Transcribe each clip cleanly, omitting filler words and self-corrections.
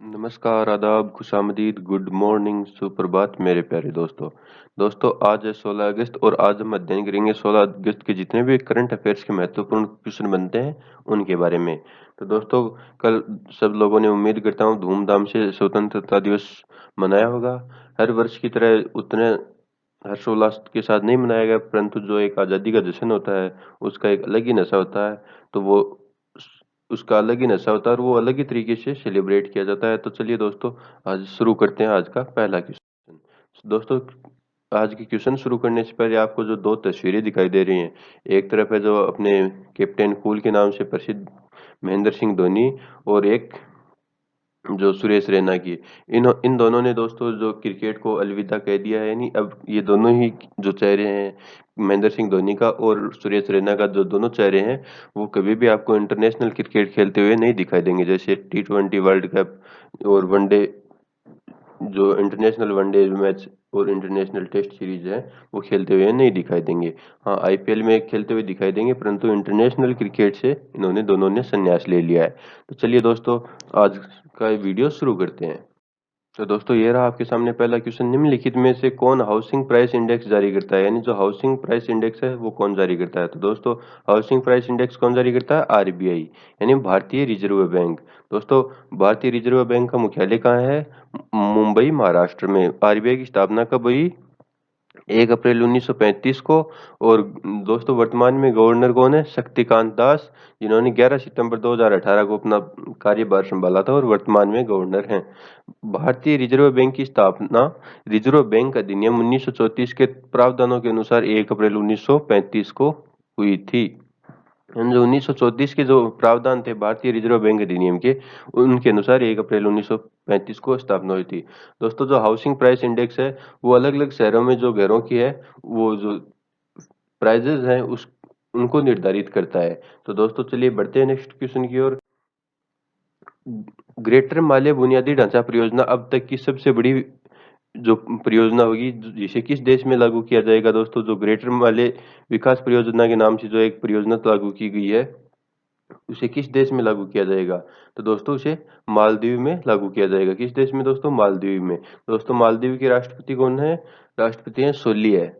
नमस्कार, आदाब, खुशामदीद, good morning, सुप्रभात मेरे प्यारे दोस्तों। दोस्तों आज है 16 अगस्त और आज हम अध्ययन करेंगे 16 अगस्त के जितने भी करंट अफेयर्स के महत्वपूर्ण क्वेश्चन बनते हैं उनके बारे में। तो दोस्तों कल सब लोगों ने उम्मीद करता हूँ धूमधाम से स्वतंत्रता दिवस मनाया होगा। हर वर्ष की तरह उतने हर्षोल्लास के साथ नहीं मनाया गया परंतु जो एक आज़ादी का जश्न होता है उसका एक अलग ही नशा होता है। तो वो उसका अलग ही नशा होता है और वो अलग ही तरीके से सेलिब्रेट किया जाता है। तो चलिए दोस्तों आज शुरू करते हैं आज का पहला क्वेश्चन। दोस्तों आज के क्वेश्चन शुरू करने से पहले आपको जो दो तस्वीरें दिखाई दे रही हैं, एक तरफ है जो अपने कैप्टन कूल के नाम से प्रसिद्ध महेंद्र सिंह धोनी और एक जो सुरेश रैना की। इन इन दोनों ने दोस्तों जो क्रिकेट को अलविदा कह दिया है, यानी अब ये दोनों ही जो चेहरे हैं महेंद्र सिंह धोनी का और सुरेश रैना का, जो दोनों चेहरे हैं वो कभी भी आपको इंटरनेशनल क्रिकेट खेलते हुए नहीं दिखाई देंगे। जैसे टी20 वर्ल्ड कप और वनडे, जो इंटरनेशनल वनडे मैच और इंटरनेशनल टेस्ट सीरीज है वो खेलते हुए नहीं दिखाई देंगे। हाँ, आईपीएल में खेलते हुए दिखाई देंगे परंतु इंटरनेशनल क्रिकेट से इन्होंने दोनों ने संन्यास ले लिया है। तो चलिए दोस्तों आज का वीडियो शुरू करते हैं। तो दोस्तों ये रहा आपके सामने पहला क्वेश्चन। निम्नलिखित में से कौन हाउसिंग प्राइस इंडेक्स जारी करता है, यानी जो हाउसिंग प्राइस इंडेक्स है वो कौन जारी करता है। तो दोस्तों हाउसिंग प्राइस इंडेक्स कौन जारी करता है? आरबीआई, यानी भारतीय रिजर्व बैंक। दोस्तों भारतीय रिजर्व बैंक का मुख्यालय कहाँ है? मुंबई, महाराष्ट्र में। आरबीआई की स्थापना कब हुई? 1 अप्रैल 1935 को। और दोस्तों वर्तमान में गवर्नर कौन है? शक्तिकांत दास, जिन्होंने 11 सितंबर 2018 को अपना कार्यभार संभाला था और वर्तमान में गवर्नर हैं। भारतीय रिजर्व बैंक की स्थापना रिजर्व बैंक अधिनियम 1934 के प्रावधानों के अनुसार 1 अप्रैल 1935 को हुई थी। जो 1934 के जो प्रावधान थे भारतीय रिजर्व बैंक अधिनियम के, उनके अनुसार 1 अप्रैल 1935 को स्थापना हुई थी। दोस्तों जो हाउसिंग प्राइस इंडेक्स है वो अलग अलग शहरों में जो घरों की है वो जो प्राइजेज हैं उस उनको निर्धारित करता है। तो दोस्तों चलिए बढ़ते हैं नेक्स्ट क्वेश्चन की ओर। ग्रेटर माले बुनियादी ढांचा परियोजना अब तक की सबसे बड़ी जो परियोजना होगी जिसे किस देश में लागू किया जाएगा? दोस्तों जो ग्रेटर माले विकास परियोजना के नाम से जो एक परियोजना लागू की गई है उसे किस देश में लागू किया जाएगा? तो दोस्तों उसे मालदीव में लागू किया जाएगा। किस देश में दोस्तों? मालदीव में। दोस्तों मालदीव के राष्ट्रपति कौन है? राष्ट्रपति हैं सोली है,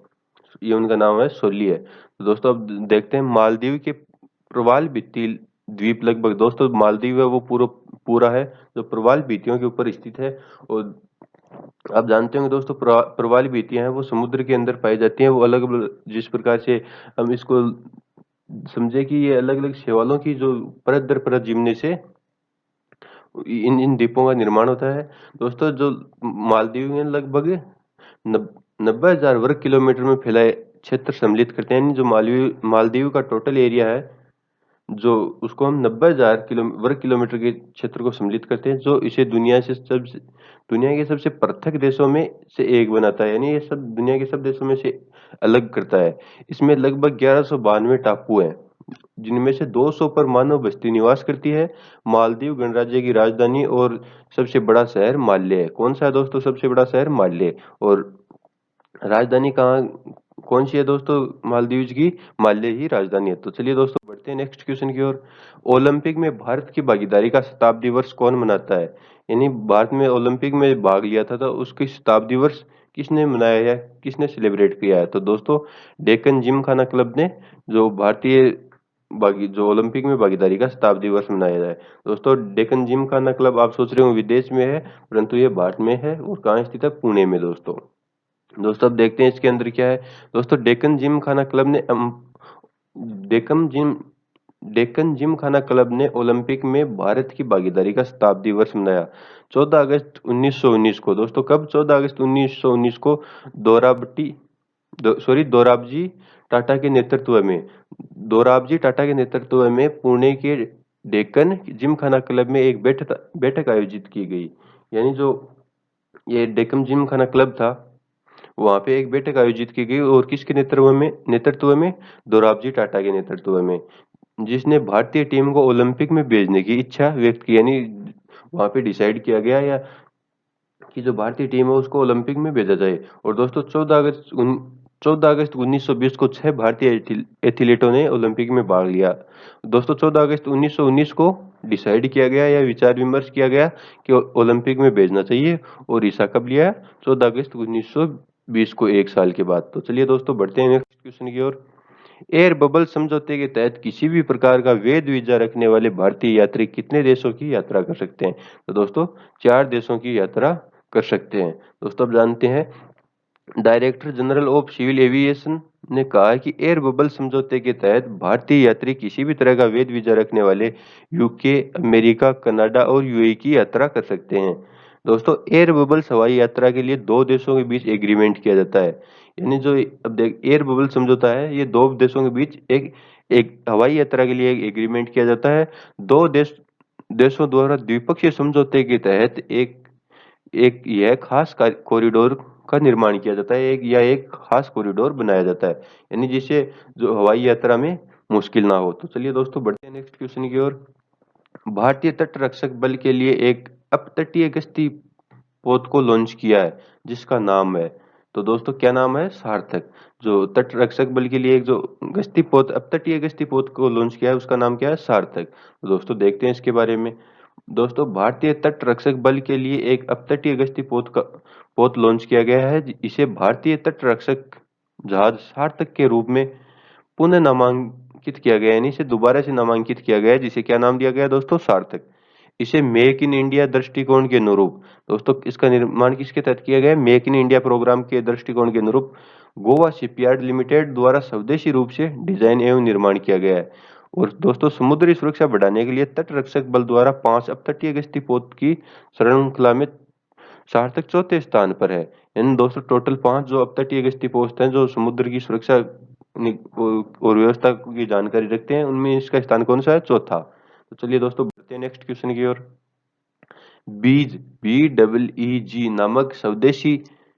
ये उनका नाम है, सोली है। तो दोस्तों अब देखते हैं मालदीव के प्रवाल भित्ति द्वीप, लगभग दोस्तों मालदीव है वो पूरा पूरा है जो प्रवाल भित्तियों के ऊपर स्थित है। और आप जानते होंगे दोस्तों प्रवाल भित्तियां हैं वो समुद्र के अंदर पाई जाती हैं। वो अलग अलग, जिस प्रकार से हम इसको समझे कि ये अलग अलग शैवालों की जो परत दर परत जीवने से इन इन द्वीपों का निर्माण होता है। दोस्तों जो मालदीव में लगभग 90,000 वर्ग किलोमीटर में फैलाए क्षेत्र सम्मिलित करते हैं, यानी जो मालदीव मालदीव का टोटल एरिया है जो उसको हम 90,000 वर्ग किलोमीटर के क्षेत्र को सम्मिलित करते हैं, जो इसे दुनिया के सबसे पृथक देशों में से एक बनाता है, यानी ये सब दुनिया के सब देशों में से अलग करता है। इसमें लगभग 1192 टापू हैं जिनमें से 200 पर मानव बस्ती निवास करती है। मालदीव गणराज्य की राजधानी और सबसे बड़ा शहर माले है। कौन सा है दोस्तों सबसे बड़ा शहर? माले। और राजधानी कहाँ कौन सी है दोस्तों मालदीव्स की? माले ही राजधानी है। तो चलिए दोस्तों बढ़ते हैं नेक्स्ट क्वेश्चन की ओर। ओलंपिक में भारत की भागीदारी का शताब्दी वर्ष कौन मनाता है, यानी भारत में ओलंपिक में भाग लिया था तो उसकी शताब्दी वर्ष किसने मनाया है, किसने सेलिब्रेट किया है? तो दोस्तों डेक्कन जिमखाना क्लब ने जो भारतीय जो ओलंपिक में भागीदारी का शताब्दी वर्ष मनाया जाए। दोस्तों डेक्कन जिमखाना क्लब आप सोच रहे हो विदेश में है परंतु ये भारत में है और कहाँ स्थित है? पुणे में। दोस्तों दोस्तों अब देखते हैं इसके अंदर क्या है। दोस्तों डेक्कन जिम खाना क्लब ने डेक्कन जिम डेक्कन जिम खाना क्लब ने ओलंपिक में भारत की भागीदारी का शताब्दी वर्ष मनाया 14 अगस्त 1919 को। दोस्तों कब? 14 अगस्त 1919 को दोराबटी दोराबजी टाटा के नेतृत्व में दोराबजी टाटा के नेतृत्व में पुणे के डेक्कन जिमखाना क्लब में एक बैठक आयोजित की गई। यानी जो ये डेक्कन जिमखाना क्लब था वहां पे एक बैठक आयोजित की गई और किसके नेतृत्व में दोराबजी टाटा के नेतृत्व में, जिसने भारतीय टीम को ओलंपिक में भेजने की इच्छा व्यक्त की। यानी वहां पे डिसाइड किया गया या कि जो भारतीय टीम है उसको ओलंपिक में भेजा जाए। और दोस्तों 14 अगस्त 1920 को 6 भारतीय एथलीटों ने ओलंपिक में भाग लिया। दोस्तों 14 अगस्त 1919 को डिसाइड किया गया या विचार विमर्श किया गया कि ओलंपिक में भेजना चाहिए, और ईसा कब लिया? 14 अगस्त 1920 को, 1 साल के बाद। तो चलिए दोस्तों बढ़ते हैं नेक्स्ट क्वेश्चन की ओर। एयर बबल समझौते के तहत किसी भी प्रकार का वैध वीजा रखने वाले भारतीय यात्री कितने देशों की यात्रा कर सकते हैं? तो दोस्तों 4 देशों की यात्रा कर सकते हैं। दोस्तों अब जानते हैं, director general of civil aviation ने कहा है कि एयर बबल समझौते के तहत भारतीय यात्री किसी भी तरह का वैध वीजा रखने वाले यूके, अमेरिका, कनाडा और यूएई की यात्रा कर सकते हैं। दोस्तों एयर बबल हवाई यात्रा के लिए दो देशों के बीच एग्रीमेंट किया जाता है। यानी जो अब देख एयर बबल समझौता है, ये दो देशों के बीच एक एक हवाई यात्रा के लिए एक एग्रीमेंट किया जाता है। दो देशों द्वारा द्विपक्षीय समझौते के तहत एक एक यह खास कॉरिडोर का निर्माण किया जाता है, एक खास कॉरिडोर बनाया जाता है, यानी जिससे जो हवाई यात्रा में मुश्किल ना हो। तो चलिए दोस्तों बढ़ते हैं नेक्स्ट क्वेश्चन की ओर। भारतीय तट रक्षक बल के लिए एक अपतटीय गश्ती पोत को लॉन्च किया है, जिसका नाम है, तो दोस्तों क्या नाम है? सार्थक। जो तट रक्षक बल के लिए एक जो गश्ती पोत, अपतटीय गश्ती पोत को लॉन्च किया है, उसका नाम क्या है? सार्थक। तो दोस्तों देखते हैं इसके बारे में। दोस्तों भारतीय तट रक्षक बल के लिए एक अपतटीय गश्ती पोत लॉन्च किया गया है। इसे भारतीय तट रक्षक जहाज सार्थक के रूप में पुनः नामांकित किया गया है, यानी इसे दोबारा से नामांकित किया गया है, जिसे क्या नाम दिया गया है दोस्तों? सार्थक। इसे मेक इन इंडिया दृष्टिकोण के अनुरूप, दोस्तों इसका निर्माण किसके तहत किया गया है? मेक इन इंडिया प्रोग्राम के दृष्टिकोण के अनुरूप गोवा शिपयार्ड लिमिटेड द्वारा स्वदेशी रूप से डिजाइन एवं निर्माण किया गया है। और दोस्तों समुद्री सुरक्षा बढ़ाने के लिए तट रक्षक बल द्वारा 5 अपतटीय गश्ती पोत की श्रृंखला में सार्थक चौथे स्थान पर है। यानी दोस्तों टोटल 5 जो अपतटीय गश्ती पोस्ट हैं, जो समुद्र की सुरक्षा और व्यवस्था की जानकारी रखते हैं, उनमें इसका स्थान कौन सा है? चौथा। तो चलिए दोस्तों बढ़ते हैं नेक्स्ट क्वेश्चन की ओर। बीज BEEG नामक स्वदेशी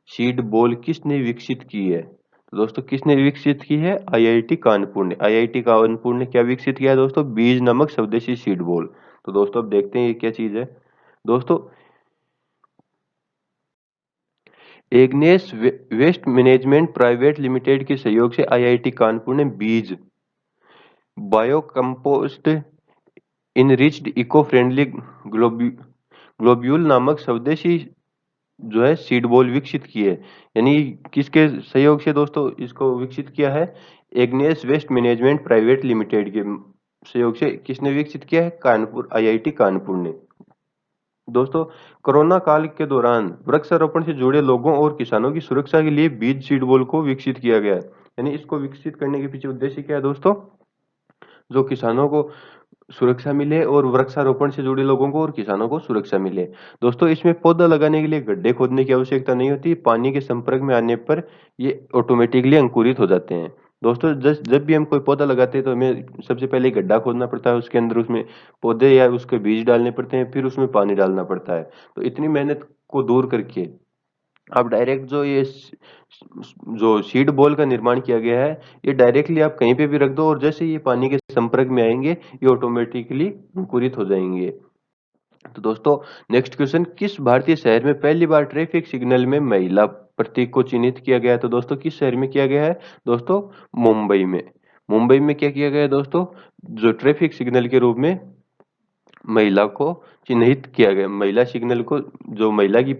सीड बॉल किसने विकसित की है? तो दोस्तों किसने विकसित की है? आईआईटी कानपुर ने। आईआईटी कानपुर ने क्या विकसित किया है दोस्तों? बीज नामक स्वदेशी सीड बॉल। तो दोस्तों अब देखते हैं ये क्या चीज है। दोस्तों Agnes waste management private limited के सहयोग से आईआईटी कानपुर ने बीज biocompost enriched eco friendly globule नामक स्वदेशी जो है सीड बॉल विकसित की है। यानी किसके सहयोग से दोस्तों इसको विकसित किया है? Agnes waste management private limited के सहयोग से किसने विकसित किया है? कानपुर, आईआईटी कानपुर ने। दोस्तों कोरोना काल के दौरान वृक्षारोपण से जुड़े लोगों और किसानों की सुरक्षा के लिए बीज सीड बॉल को विकसित किया गया है। यानी इसको विकसित करने के पीछे उद्देश्य क्या है दोस्तों? जो किसानों को सुरक्षा मिले और वृक्षारोपण से जुड़े लोगों को और किसानों को सुरक्षा मिले। दोस्तों इसमें पौधा लगाने के लिए गड्ढे खोदने की आवश्यकता नहीं होती, पानी के संपर्क में आने पर ये ऑटोमेटिकली अंकुरित हो जाते हैं। दोस्तों जब भी हम कोई पौधा लगाते हैं तो हमें सबसे पहले गड्ढा खोदना पड़ता है, उसके अंदर उसमें पौधे या उसके बीज डालने पड़ते हैं, फिर उसमें पानी डालना पड़ता है। तो इतनी मेहनत को दूर करके अब डायरेक्ट जो सीड बॉल का निर्माण किया गया है, ये डायरेक्टली आप कहीं पे भी रख दो और जैसे ये पानी के संपर्क में आएंगे, ये ऑटोमेटिकली अंकुरित हो जाएंगे। तो दोस्तों नेक्स्ट क्वेश्चन, किस भारतीय शहर में पहली बार ट्रैफिक सिग्नल में महिला प्रतीक को चिन्हित किया गया है? तो दोस्तों किस शहर में किया गया है? दोस्तों मुंबई में। मुंबई में क्या किया गया है दोस्तों? जो ट्रैफिक सिग्नल के रूप में महिला को चिन्हित किया गया, महिला सिग्नल को, जो महिला की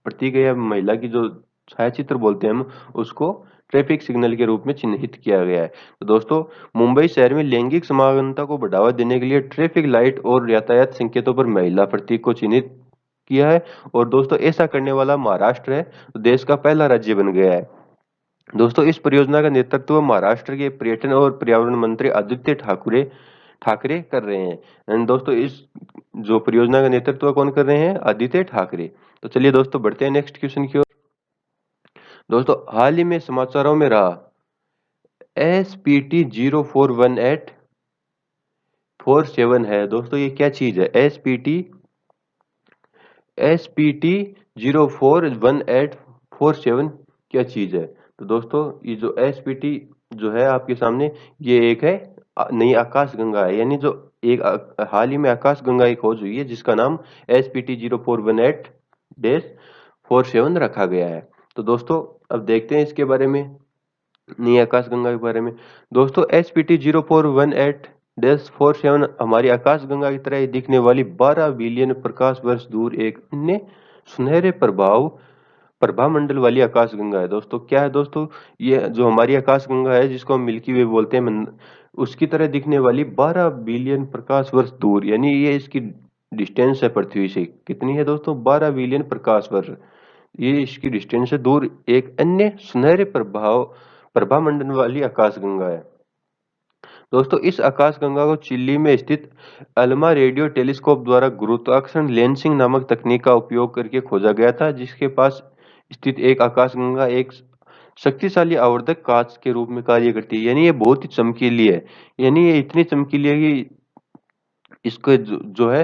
प्रतीक है या महिला की जो छायाचित्र बोलते हैं हम उसको ट्रैफिक सिग्नल के रूप में चिन्हित किया गया है। तो दोस्तों मुंबई शहर में लैंगिक समानता को बढ़ावा देने के लिए ट्रैफिक लाइट और यातायात संकेतों पर महिला प्रतीक को चिन्हित किया है। और दोस्तों ऐसा करने वाला महाराष्ट्र है, तो देश का पहला राज्य बन गया है। दोस्तों इस परियोजना का नेतृत्व महाराष्ट्र के पर्यटन और पर्यावरण मंत्री आदित्य ठाकरे ठाकरे कर रहे हैं। एंड दोस्तों इस जो परियोजना का नेतृत्व कौन कर रहे हैं? आदित्य ठाकरे। तो चलिए दोस्तों बढ़ते हैं नेक्स्ट क्वेश्चन की ओर। दोस्तों हाल ही में समाचारों में रहा SPT 041847 है। दोस्तों ये क्या चीज है? SPT 041847 क्या चीज है? तो दोस्तों ये जो SPT जो है आपके सामने, ये एक है नई आकाश गंगा है। यानी जो एक हाल ही में आकाश गंगा की खोज हुई है, जिसका नाम SPT 0418-47 रखा गया है। तो दोस्तों अब देखते हैं इसके बारे में, नई आकाश गंगा के बारे में। दोस्तों SPT 0418 -47 हमारी आकाशगंगा की तरह ही दिखने वाली 12 बिलियन प्रकाश वर्ष दूर एक अन्य सुनहरे प्रभामंडल वाली आकाशगंगा है। दोस्तों क्या है दोस्तों, ये जो हमारी आकाशगंगा है जिसको हम मिल्की वे बोलते हैं, उसकी तरह दिखने वाली 12 बिलियन प्रकाश वर्ष दूर, यानी ये इसकी डिस्टेंस है पृथ्वी से, कितनी है दोस्तों, 12 बिलियन प्रकाश वर्ष। ये इसकी डिस्टेंस से दूर एक अन्य सुनहरे प्रभामंडल वाली आकाशगंगा है। दोस्तों इस आकाशगंगा को चिली में स्थित अल्मा रेडियो टेलीस्कोप द्वारा गुरुत्वाकर्षण लेंसिंग नामक तकनीक का उपयोग करके खोजा गया था, जिसके पास स्थित एक आकाशगंगा एक शक्तिशाली आवर्धक कांच के रूप में कार्य करती है। यानी ये बहुत ही चमकीली है, यानी ये इतनी चमकीली है कि इसको जो है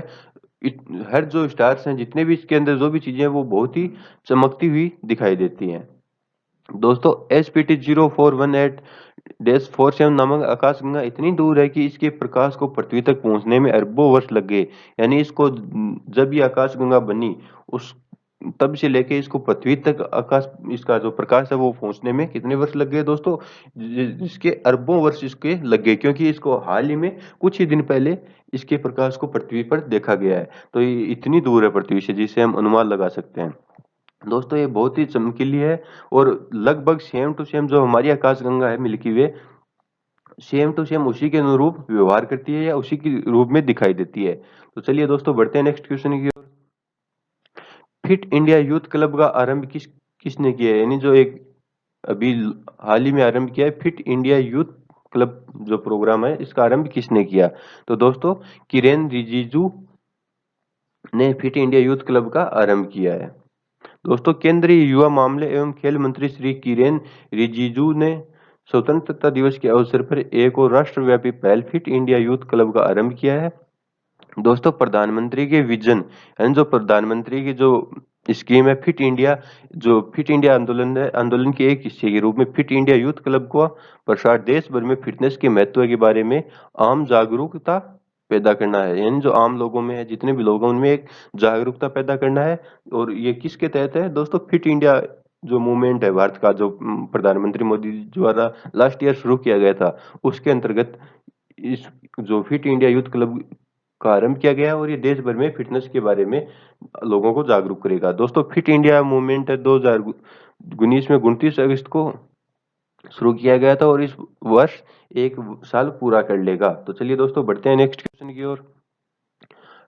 हर जो स्टार्स हैं, जितने भी इसके अंदर जो भी चीजें हैं, वो बहुत ही चमकती हुई दिखाई देती हैं। दोस्तों SPT-0418-47 नामक आकाशगंगा इतनी दूर है कि इसके प्रकाश को पृथ्वी तक पहुंचने में अरबों वर्ष लग गए। यानी इसको जब ये आकाशगंगा बनी उस तब से लेके इसको पृथ्वी तक आकाश इसका जो प्रकाश है वो पहुंचने में कितने वर्ष लग गए दोस्तों, जिसके अरबों वर्ष इसके लग गए, क्योंकि इसको हाल ही में कुछ ही दिन पहले इसके प्रकाश को पृथ्वी पर देखा गया है। तो ये इतनी दूर है पृथ्वी से जिसे हम अनुमान लगा सकते हैं। दोस्तों ये बहुत ही चमकीली है और लगभग सेम टू सेम जो हमारी आकाशगंगा है Milky Way, same to same उसी के अनुरूप व्यवहार करती है या उसी के रूप में दिखाई देती है। तो चलिए दोस्तों बढ़ते हैं नेक्स्ट क्वेश्चन की ओर। फिट इंडिया यूथ क्लब का आरंभ किसने किया है, यानी जो एक अभी हाल ही में आरंभ किया है फिट इंडिया यूथ क्लब जो प्रोग्राम है, इसका आरंभ किसने किया। तो दोस्तों किरेन रिजिजू ने फिट इंडिया यूथ क्लब का आरंभ किया है। दोस्तों केंद्रीय युवा मामले एवं खेल मंत्री श्री किरेन रिजिजू ने स्वतंत्रता दिवस के अवसर पर एक और राष्ट्रव्यापी पहल फिट इंडिया यूथ क्लब का आरंभ किया है। दोस्तों प्रधानमंत्री के विजन यानी जो प्रधानमंत्री की जो स्कीम है फिट इंडिया, जो फिट इंडिया आंदोलन है, आंदोलन के एक हिस्से के रूप में फिट इंडिया यूथ क्लब का प्रसार देश भर में फिटनेस के महत्व के बारे में आम जागरूकता पैदा करना है। यानी जो आम लोगों में है, जितने भी लोग हैं उनमें एक जागरूकता पैदा करना है। और ये किसके तहत है दोस्तों, फिट इंडिया जो मूवमेंट है भारत का, जो प्रधानमंत्री मोदी जी द्वारा लास्ट ईयर शुरू किया गया था, उसके अंतर्गत इस जो फिट इंडिया यूथ क्लब का आरंभ किया गया है और ये देश भर में फिटनेस के बारे में लोगों को जागरूक करेगा। दोस्तों फिट इंडिया मूवमेंट है 2019 में 29 अगस्त को शुरू किया गया था और इस वर्ष एक साल पूरा कर लेगा। तो चलिए दोस्तों बढ़ते हैं नेक्स्ट क्वेश्चन की ओर।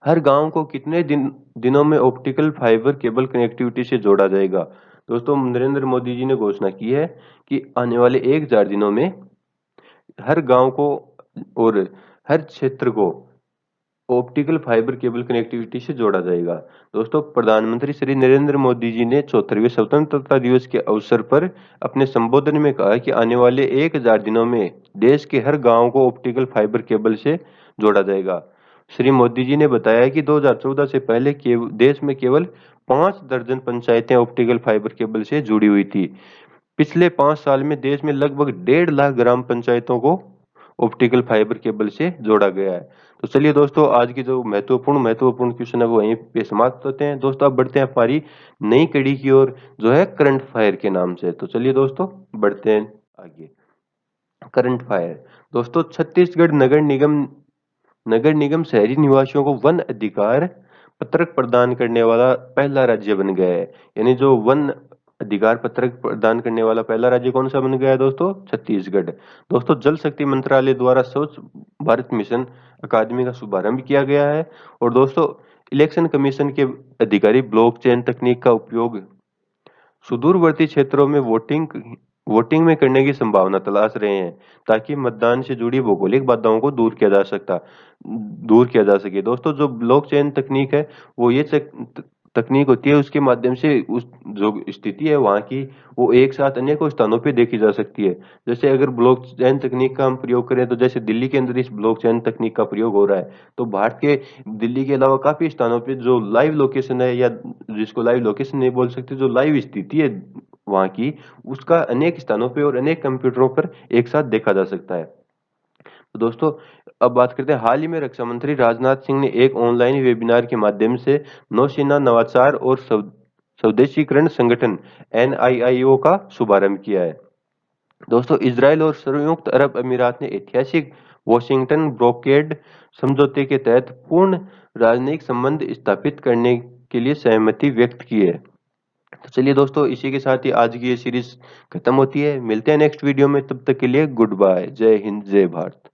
हर गांव को कितने दिनों में ऑप्टिकल फाइबर केबल कनेक्टिविटी से जोड़ा जाएगा। दोस्तों नरेंद्र मोदी जी ने घोषणा की है कि आने वाले 1000 दिनों में हर गांव को और हर क्षेत्र को ऑप्टिकल फाइबर केबल कनेक्टिविटी से जोड़ा जाएगा। दोस्तों प्रधानमंत्री श्री नरेंद्र मोदी जी ने 74वें स्वतंत्रता दिवस के अवसर पर अपने संबोधन में कहा कि आने वाले 1000 दिनों में देश के हर गांव को ऑप्टिकल फाइबर केबल से जोड़ा जाएगा। श्री मोदी जी ने बताया कि 2014 से पहले देश में केवल 5 दर्जन पंचायतें ऑप्टिकल फाइबर केबल से जुड़ी हुई थी। पिछले 5 साल में देश में लगभग 1.5 लाख ग्राम पंचायतों को ऑप्टिकल फाइबर केबल से जोड़ा गया है। तो चलिए दोस्तों आज की जो महत्वपूर्ण क्वेश्चन है वो यहीं पे समाप्त होते हैं। दोस्तों अब बढ़ते हैं हमारी नई कड़ी की ओर जो है करंट फायर के नाम से। तो चलिए दोस्तों बढ़ते हैं आगे। Current fire. दोस्तों छत्तीसगढ़ नगर निगम शहरी निवासियों को वन अधिकार पत्रक प्रदान करने वाला पहला राज्य बन गया है। यानी जो वन अधिकार पत्रक प्रदान करने वाला पहला राज्य कौन सा बन गया है दोस्तों, छत्तीसगढ़। दोस्तों जल शक्ति मंत्रालय द्वारा स्वच्छ भारत मिशन अकादमी का शुभारंभ किया गया है। और दोस्तों इलेक्शन कमीशन के अधिकारी ब्लॉकचेन तकनीक का उपयोग सुदूरवर्ती क्षेत्रों में वोटिंग में करने की संभावना तलाश रहे हैं, ताकि मतदान से जुड़ी भौगोलिक बाधाओं को दूर किया जा सके। दोस्तों जो ब्लॉकचेन तकनीक है वो ये तकनीक होती है, उसके माध्यम से उस जो स्थिति है वहाँ की वो एक साथ अनेकों स्थानों पे देखी जा सकती है। जैसे अगर ब्लॉकचेन तकनीक का हम प्रयोग करें तो जैसे दिल्ली के अंदर इस ब्लॉकचेन तकनीक का प्रयोग हो रहा है, तो भारत के दिल्ली के अलावा काफी स्थानों पे जो लाइव लोकेशन है, या जिसको लाइव लोकेशन नहीं बोल सकते, जो लाइव स्थिति है वहाँ की, उसका अनेक स्थानों पे और अनेक कंप्यूटरों पर एक साथ देखा जा सकता है। तो दोस्तों अब बात करते हैं, हाल ही में रक्षा मंत्री राजनाथ सिंह ने एक ऑनलाइन वेबिनार के माध्यम से नौसेना नवाचार और स्वदेशीकरण संगठन NIIO का शुभारंभ किया है। दोस्तों इजराइल और संयुक्त अरब अमीरात ने ऐतिहासिक वॉशिंगटन ब्रोकेड समझौते के तहत पूर्ण राजनयिक संबंध स्थापित करने के लिए सहमति व्यक्त की है। तो चलिए दोस्तों, इसी के साथ ही आज की ये सीरीज खत्म होती है। मिलते हैं नेक्स्ट वीडियो में, तब तक के लिए गुड बाय। जय हिंद, जय भारत।